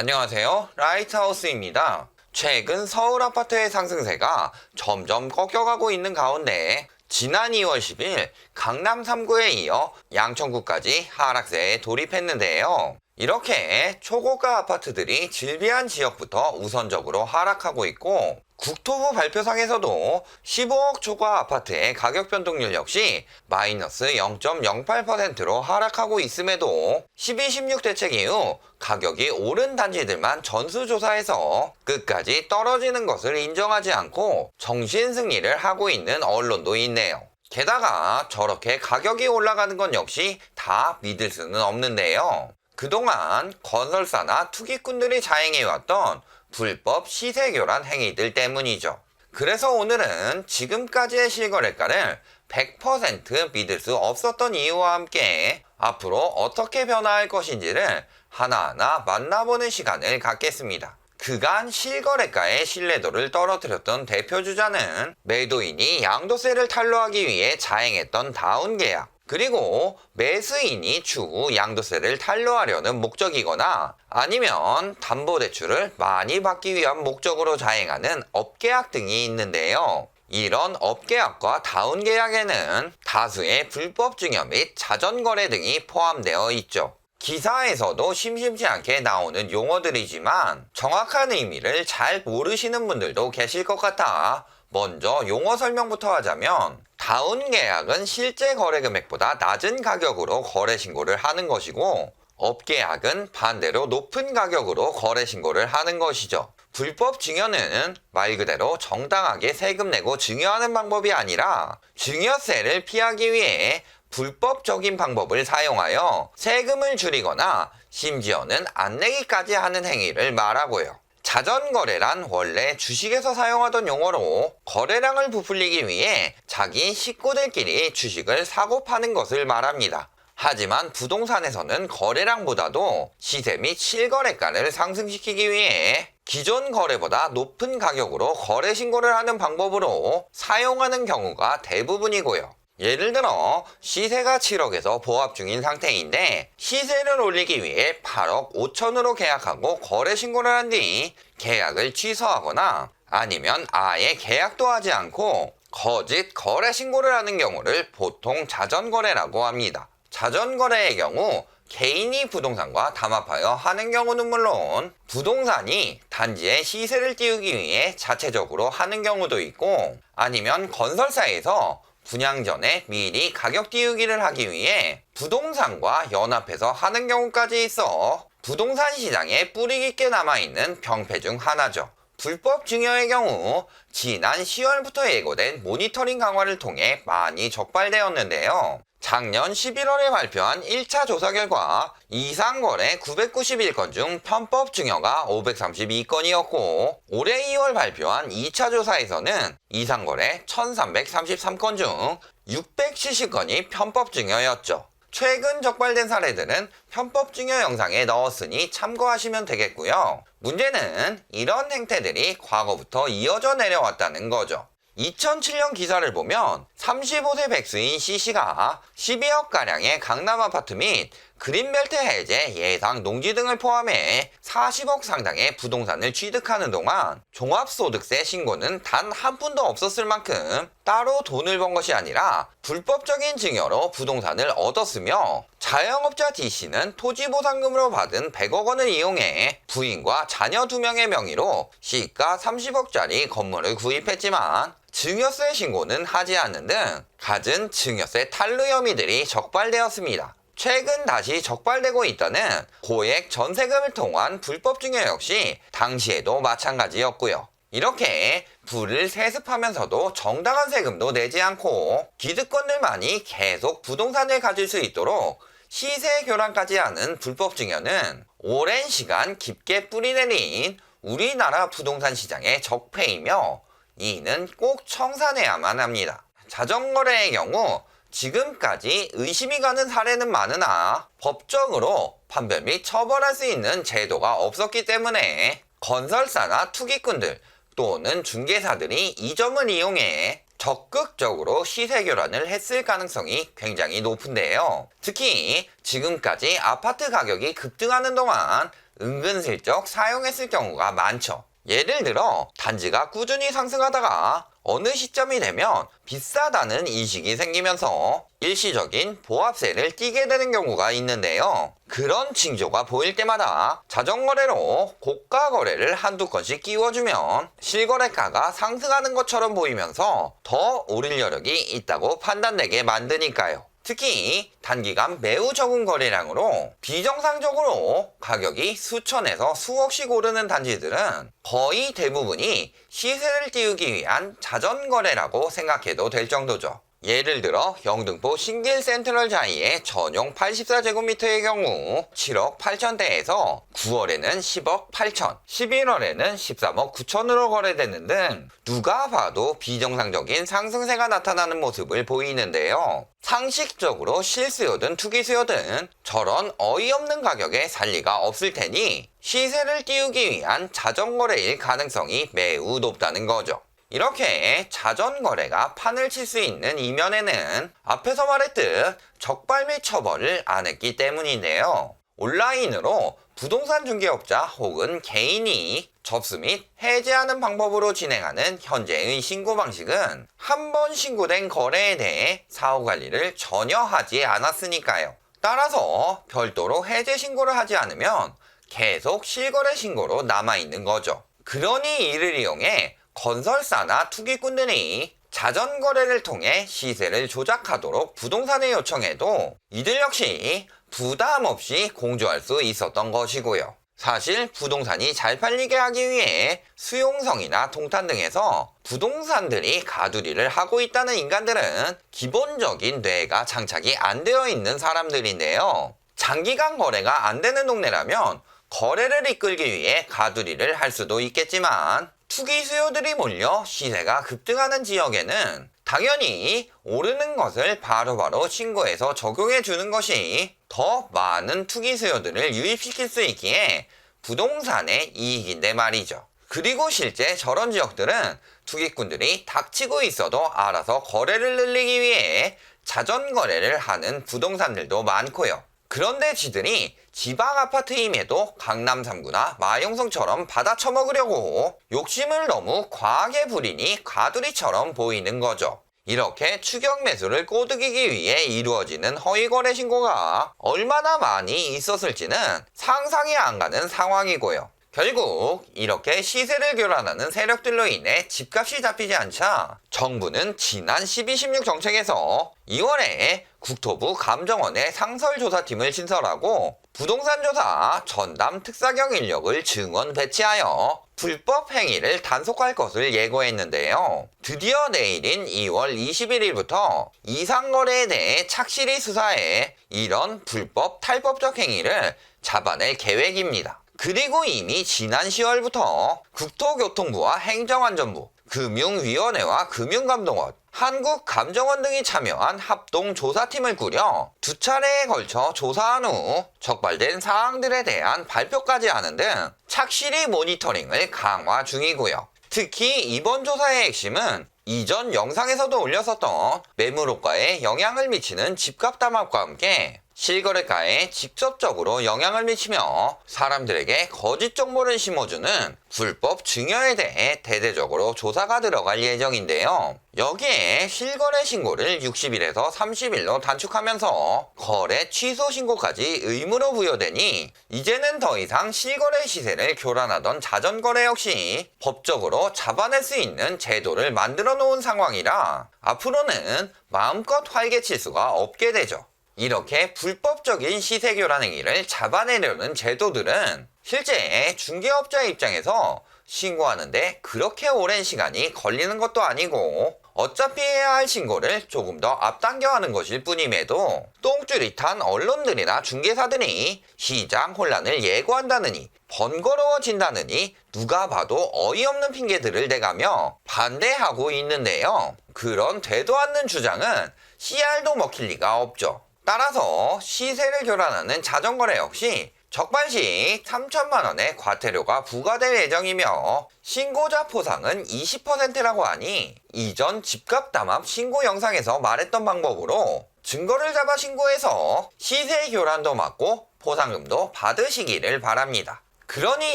안녕하세요. 라이트하우스입니다. 최근 서울 아파트의 상승세가 점점 꺾여가고 있는 가운데 지난 2월 10일 강남 3구에 이어 양천구까지 하락세에 돌입했는데요. 이렇게 초고가 아파트들이 즐비한 지역부터 우선적으로 하락하고 있고, 국토부 발표상에서도 15억 초과 아파트의 가격 변동률 역시 마이너스 0.08%로 하락하고 있음에도 12.16 대책 이후 가격이 오른 단지들만 전수조사해서 끝까지 떨어지는 것을 인정하지 않고 정신승리를 하고 있는 언론도 있네요. 게다가 저렇게 가격이 올라가는 건 역시 다 믿을 수는 없는데요. 그동안 건설사나 투기꾼들이 자행해왔던 불법 시세교란 행위들 때문이죠. 그래서 오늘은 지금까지의 실거래가를 100% 믿을 수 없었던 이유와 함께 앞으로 어떻게 변화할 것인지를 하나하나 만나보는 시간을 갖겠습니다. 그간 실거래가의 신뢰도를 떨어뜨렸던 대표주자는 매도인이 양도세를 탈루하기 위해 자행했던 다운계약, 그리고 매수인이 추후 양도세를 탈루하려는 목적이거나 아니면 담보대출을 많이 받기 위한 목적으로 자행하는 업계약 등이 있는데요. 이런 업계약과 다운계약에는 다수의 불법 증여 및 자전거래 등이 포함되어 있죠. 기사에서도 심심치 않게 나오는 용어들이지만 정확한 의미를 잘 모르시는 분들도 계실 것 같아 먼저 용어 설명부터 하자면, 다운 계약은 실제 거래 금액보다 낮은 가격으로 거래 신고를 하는 것이고, 업 계약은 반대로 높은 가격으로 거래 신고를 하는 것이죠. 불법 증여는 말 그대로 정당하게 세금 내고 증여하는 방법이 아니라 증여세를 피하기 위해 불법적인 방법을 사용하여 세금을 줄이거나 심지어는 안 내기까지 하는 행위를 말하고요. 자전거래란 원래 주식에서 사용하던 용어로 거래량을 부풀리기 위해 자기 식구들끼리 주식을 사고 파는 것을 말합니다. 하지만 부동산에서는 거래량보다도 시세 및 실거래가를 상승시키기 위해 기존 거래보다 높은 가격으로 거래 신고를 하는 방법으로 사용하는 경우가 대부분이고요. 예를 들어 시세가 7억에서 보합 중인 상태인데 시세를 올리기 위해 8억 5천으로 계약하고 거래 신고를 한 뒤 계약을 취소하거나 아니면 아예 계약도 하지 않고 거짓 거래 신고를 하는 경우를 보통 자전거래라고 합니다. 자전거래의 경우 개인이 부동산과 담합하여 하는 경우는 물론 부동산이 단지의 시세를 띄우기 위해 자체적으로 하는 경우도 있고, 아니면 건설사에서 분양 전에 미리 가격 띄우기를 하기 위해 부동산과 연합해서 하는 경우까지 있어 부동산 시장에 뿌리 깊게 남아있는 병폐 중 하나죠. 불법 증여의 경우 지난 10월부터 예고된 모니터링 강화를 통해 많이 적발되었는데요. 작년 11월에 발표한 1차 조사 결과 이상거래 991건 중 편법 증여가 532건이었고, 올해 2월 발표한 2차 조사에서는 이상거래 1333건 중 670건이 편법 증여였죠. 최근 적발된 사례들은 편법 증여 영상에 넣었으니 참고하시면 되겠고요. 문제는 이런 행태들이 과거부터 이어져 내려왔다는 거죠. 2007년 기사를 보면 35세 백수인 C씨가 12억가량의 강남 아파트 및 그린벨트 해제, 예상 농지 등을 포함해 40억 상당의 부동산을 취득하는 동안 종합소득세 신고는 단 한 푼도 없었을 만큼 따로 돈을 번 것이 아니라 불법적인 증여로 부동산을 얻었으며, 자영업자 D씨는 토지보상금으로 받은 100억 원을 이용해 부인과 자녀 2명의 명의로 시가 30억짜리 건물을 구입했지만 증여세 신고는 하지 않는 등 갖은 증여세 탈루 혐의들이 적발되었습니다. 최근 다시 적발되고 있다는 고액 전세금을 통한 불법 증여 역시 당시에도 마찬가지였고요. 이렇게 부를 세습하면서도 정당한 세금도 내지 않고 기득권들만이 계속 부동산을 가질 수 있도록 시세 교란까지 하는 불법 증여는 오랜 시간 깊게 뿌리내린 우리나라 부동산 시장의 적폐이며 이는 꼭 청산해야만 합니다. 자전거래의 경우 지금까지 의심이 가는 사례는 많으나 법적으로 판별 및 처벌할 수 있는 제도가 없었기 때문에 건설사나 투기꾼들 또는 중개사들이 이 점을 이용해 적극적으로 시세 교란을 했을 가능성이 굉장히 높은데요. 특히 지금까지 아파트 가격이 급등하는 동안 은근슬쩍 사용했을 경우가 많죠. 예를 들어 단지가 꾸준히 상승하다가 어느 시점이 되면 비싸다는 인식이 생기면서 일시적인 보합세를 띄게 되는 경우가 있는데요. 그런 징조가 보일 때마다 자전거래로 고가 거래를 한두 건씩 끼워주면 실거래가가 상승하는 것처럼 보이면서 더 오를 여력이 있다고 판단되게 만드니까요. 특히 단기간 매우 적은 거래량으로 비정상적으로 가격이 수천에서 수억씩 오르는 단지들은 거의 대부분이 시세를 띄우기 위한 자전거래라고 생각해도 될 정도죠. 예를 들어 영등포 신길 센트럴 자이의 전용 84제곱미터의 경우 7억 8천대에서 9월에는 10억 8천, 11월에는 13억 9천으로 거래되는 등 누가 봐도 비정상적인 상승세가 나타나는 모습을 보이는데요. 상식적으로 실수요든 투기수요든 저런 어이없는 가격에 살 리가 없을 테니 시세를 띄우기 위한 자전거래일 가능성이 매우 높다는 거죠. 이렇게 자전거래가 판을 칠 수 있는 이면에는 앞에서 말했듯 적발 및 처벌을 안 했기 때문인데요. 온라인으로 부동산 중개업자 혹은 개인이 접수 및 해지하는 방법으로 진행하는 현재의 신고 방식은 한 번 신고된 거래에 대해 사후관리를 전혀 하지 않았으니까요. 따라서 별도로 해제 신고를 하지 않으면 계속 실거래 신고로 남아있는 거죠. 그러니 이를 이용해 건설사나 투기꾼들이 자전거래를 통해 시세를 조작하도록 부동산에 요청해도 이들 역시 부담 없이 공조할 수 있었던 것이고요. 사실 부동산이 잘 팔리게 하기 위해 수용성이나 동탄 등에서 부동산들이 가두리를 하고 있다는 인간들은 기본적인 뇌가 장착이 안 되어 있는 사람들인데요. 장기간 거래가 안 되는 동네라면 거래를 이끌기 위해 가두리를 할 수도 있겠지만 투기 수요들이 몰려 시세가 급등하는 지역에는 당연히 오르는 것을 바로바로 신고해서 적용해 주는 것이 더 많은 투기 수요들을 유입시킬 수 있기에 부동산의 이익인데 말이죠. 그리고 실제 저런 지역들은 투기꾼들이 닥치고 있어도 알아서 거래를 늘리기 위해 자전거래를 하는 부동산들도 많고요. 그런데 지들이 지방 아파트임에도 강남 3구나 마용성처럼 받아 처먹으려고 욕심을 너무 과하게 부리니 가두리처럼 보이는 거죠. 이렇게 추격 매수를 꼬드기기 위해 이루어지는 허위거래 신고가 얼마나 많이 있었을지는 상상이 안 가는 상황이고요. 결국 이렇게 시세를 교란하는 세력들로 인해 집값이 잡히지 않자 정부는 지난 12.16 정책에서 2월에 국토부 감정원의 상설조사팀을 신설하고 부동산조사 전담 특사경 인력을 증원 배치하여 불법 행위를 단속할 것을 예고했는데요. 드디어 내일인 2월 21일부터 이상거래에 대해 착실히 수사해 이런 불법 탈법적 행위를 잡아낼 계획입니다. 그리고 이미 지난 10월부터 국토교통부와 행정안전부, 금융위원회와 금융감독원, 한국감정원 등이 참여한 합동조사팀을 꾸려 두 차례에 걸쳐 조사한 후 적발된 사항들에 대한 발표까지 하는 등 착실히 모니터링을 강화 중이고요. 특히 이번 조사의 핵심은 이전 영상에서도 올렸었던 매물호가에 영향을 미치는 집값 담합과 함께 실거래가에 직접적으로 영향을 미치며 사람들에게 거짓 정보를 심어주는 불법 증여에 대해 대대적으로 조사가 들어갈 예정인데요. 여기에 실거래 신고를 60일에서 30일로 단축하면서 거래 취소 신고까지 의무로 부여되니 이제는 더 이상 실거래 시세를 교란하던 자전거래 역시 법적으로 잡아낼 수 있는 제도를 만들어 놓은 상황이라 앞으로는 마음껏 활개칠 수가 없게 되죠. 이렇게 불법적인 시세 교란 행위를 잡아내려는 제도들은 실제 중개업자 입장에서 신고하는데 그렇게 오랜 시간이 걸리는 것도 아니고 어차피 해야 할 신고를 조금 더 앞당겨 하는 것일 뿐임에도 똥줄이 탄 언론들이나 중개사들이 시장 혼란을 예고한다느니 번거로워진다느니 누가 봐도 어이없는 핑계들을 대가며 반대하고 있는데요. 그런 되도 않는 주장은 씨알도 먹힐 리가 없죠. 따라서 시세를 교란하는 자전거래 역시 적발 시 3천만 원의 과태료가 부과될 예정이며 신고자 포상은 20%라고 하니 이전 집값 담합 신고 영상에서 말했던 방법으로 증거를 잡아 신고해서 시세 교란도 막고 포상금도 받으시기를 바랍니다. 그러니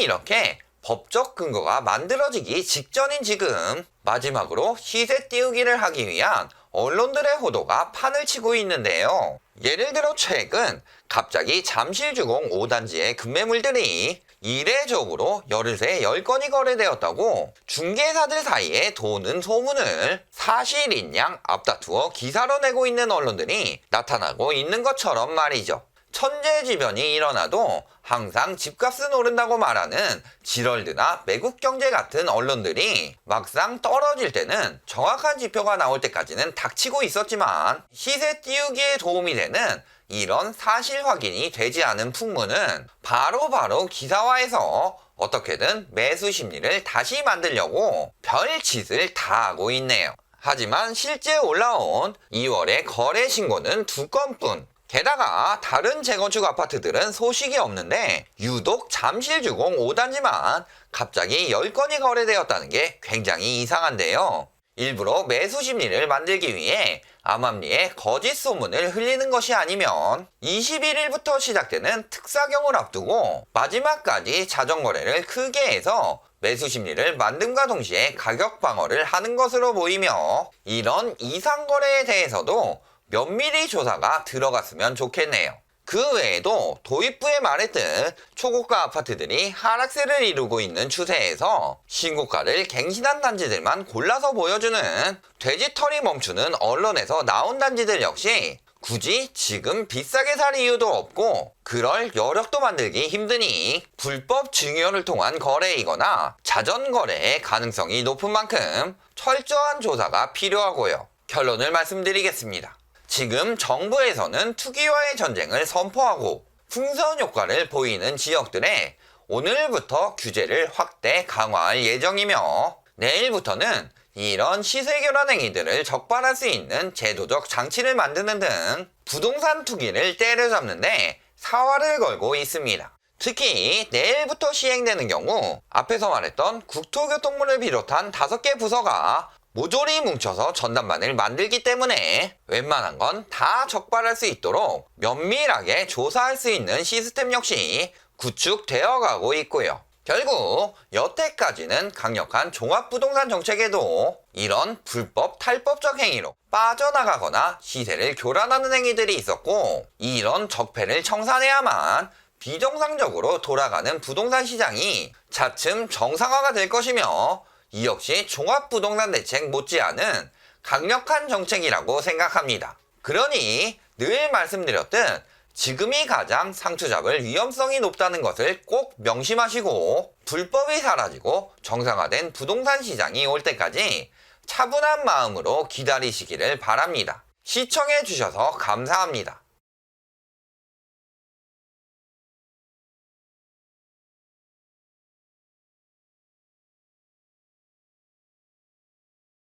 이렇게 법적 근거가 만들어지기 직전인 지금 마지막으로 시세 띄우기를 하기 위한 언론들의 호도가 판을 치고 있는데요. 예를 들어 최근 갑자기 잠실주공 5단지의 급매물들이 이례적으로 열흘새 10건이 거래되었다고 중개사들 사이에 도는 소문을 사실인 양 앞다투어 기사로 내고 있는 언론들이 나타나고 있는 것처럼 말이죠. 천재지변이 일어나도 항상 집값은 오른다고 말하는 지럴드나 매국경제 같은 언론들이 막상 떨어질 때는 정확한 지표가 나올 때까지는 닥치고 있었지만 시세 띄우기에 도움이 되는 이런 사실 확인이 되지 않은 풍문은 바로바로 기사화해서 어떻게든 매수 심리를 다시 만들려고 별짓을 다 하고 있네요. 하지만 실제 올라온 2월의 거래 신고는 2건뿐. 게다가 다른 재건축 아파트들은 소식이 없는데 유독 잠실주공 5단지만 갑자기 10건이 거래되었다는 게 굉장히 이상한데요. 일부러 매수 심리를 만들기 위해 암암리에 거짓 소문을 흘리는 것이 아니면 21일부터 시작되는 특사경을 앞두고 마지막까지 자정거래를 크게 해서 매수 심리를 만듦과 동시에 가격 방어를 하는 것으로 보이며 이런 이상거래에 대해서도 면밀히 조사가 들어갔으면 좋겠네요. 그 외에도 도입부에 말했듯 초고가 아파트들이 하락세를 이루고 있는 추세에서 신고가를 갱신한 단지들만 골라서 보여주는 돼지털이 멈추는 언론에서 나온 단지들 역시 굳이 지금 비싸게 살 이유도 없고 그럴 여력도 만들기 힘드니 불법 증여를 통한 거래이거나 자전거래의 가능성이 높은 만큼 철저한 조사가 필요하고요. 결론을 말씀드리겠습니다. 지금 정부에서는 투기와의 전쟁을 선포하고 풍선 효과를 보이는 지역들에 오늘부터 규제를 확대 강화할 예정이며 내일부터는 이런 시세교란 행위들을 적발할 수 있는 제도적 장치를 만드는 등 부동산 투기를 때려잡는데 사활을 걸고 있습니다. 특히 내일부터 시행되는 경우 앞에서 말했던 국토교통부를 비롯한 5개 부서가 모조리 뭉쳐서 전담반을 만들기 때문에 웬만한 건 다 적발할 수 있도록 면밀하게 조사할 수 있는 시스템 역시 구축되어 가고 있고요. 결국 여태까지는 강력한 종합부동산 정책에도 이런 불법 탈법적 행위로 빠져나가거나 시세를 교란하는 행위들이 있었고 이런 적폐를 청산해야만 비정상적으로 돌아가는 부동산 시장이 차츰 정상화가 될 것이며 이 역시 종합부동산 대책 못지않은 강력한 정책이라고 생각합니다. 그러니 늘 말씀드렸듯 지금이 가장 상투 잡을 위험성이 높다는 것을 꼭 명심하시고 불법이 사라지고 정상화된 부동산 시장이 올 때까지 차분한 마음으로 기다리시기를 바랍니다. 시청해 주셔서 감사합니다.